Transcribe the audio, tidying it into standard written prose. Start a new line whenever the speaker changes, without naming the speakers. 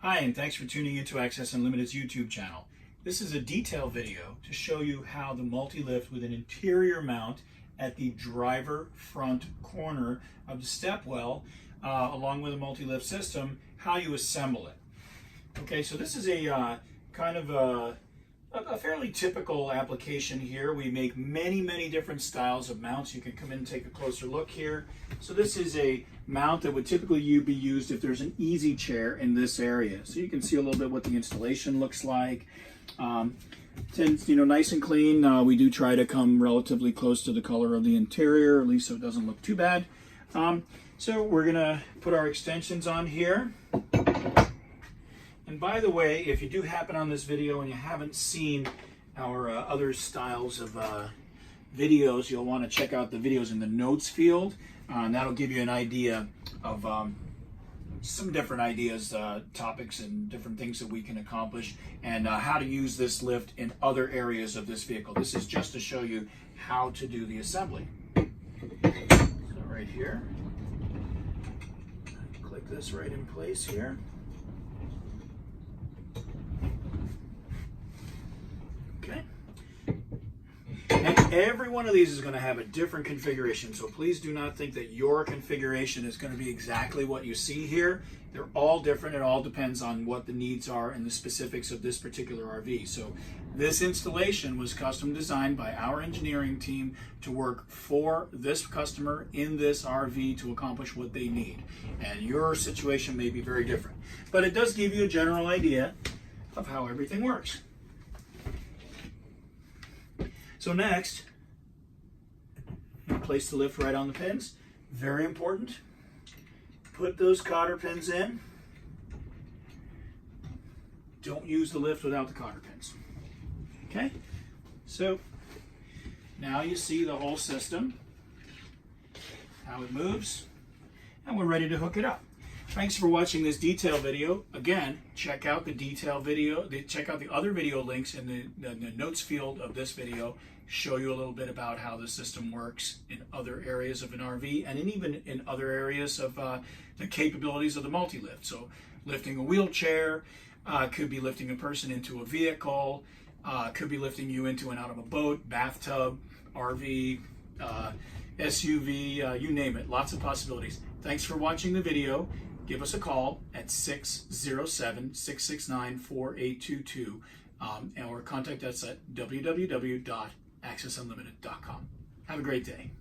Hi, and thanks for tuning into Access Unlimited's YouTube channel. This is a detail video to show you how the multi-lift with an interior mount at the driver front corner of the stepwell, along with a multi-lift system, how you assemble it. Okay, so this is a kind of a fairly typical application here. We make many different styles of mounts. You can come in and take a closer look here. So this is a mount that would typically be used if there's an easy chair in this area. So you can see a little bit what the installation looks like. It's, nice and clean. We do try to come relatively close to the color of the interior, at least so it doesn't look too bad. So we're gonna put our extensions on here. And by the way, if you do happen on this video and you haven't seen our other styles of videos, you'll want to check out the videos in the notes field. And that'll give you an idea of some different ideas, topics, and different things that we can accomplish, and how to use this lift in other areas of this vehicle. This is just to show you how to do the assembly. So right here, click this right in place here. Okay. And every one of these is going to have a different configuration, so please do not think that your configuration is going to be exactly what you see here. They're all different. It all depends on what the needs are and the specifics of this particular RV. So this installation was custom designed by our engineering team to work for this customer in this RV to accomplish what they need. And your situation may be very different, but it does give you a general idea of how everything works. So next, place the lift right on the pins. Very important. Put those cotter pins in. Don't use the lift without the cotter pins. Okay? So now you see the whole system, how it moves, and we're ready to hook it up. Thanks for watching this detail video. Again, check out the detail video. Check out the other video links in the notes field of this video. Show you a little bit about how the system works in other areas of an RV, and even in other areas of the capabilities of the multi-lift. So lifting a wheelchair, could be lifting a person into a vehicle, could be lifting you into and out of a boat, bathtub, RV, SUV, you name it. Lots of possibilities. Thanks for watching the video. Give us a call at 607-669-4822 or contact us at www.accessunlimited.com. Have a great day.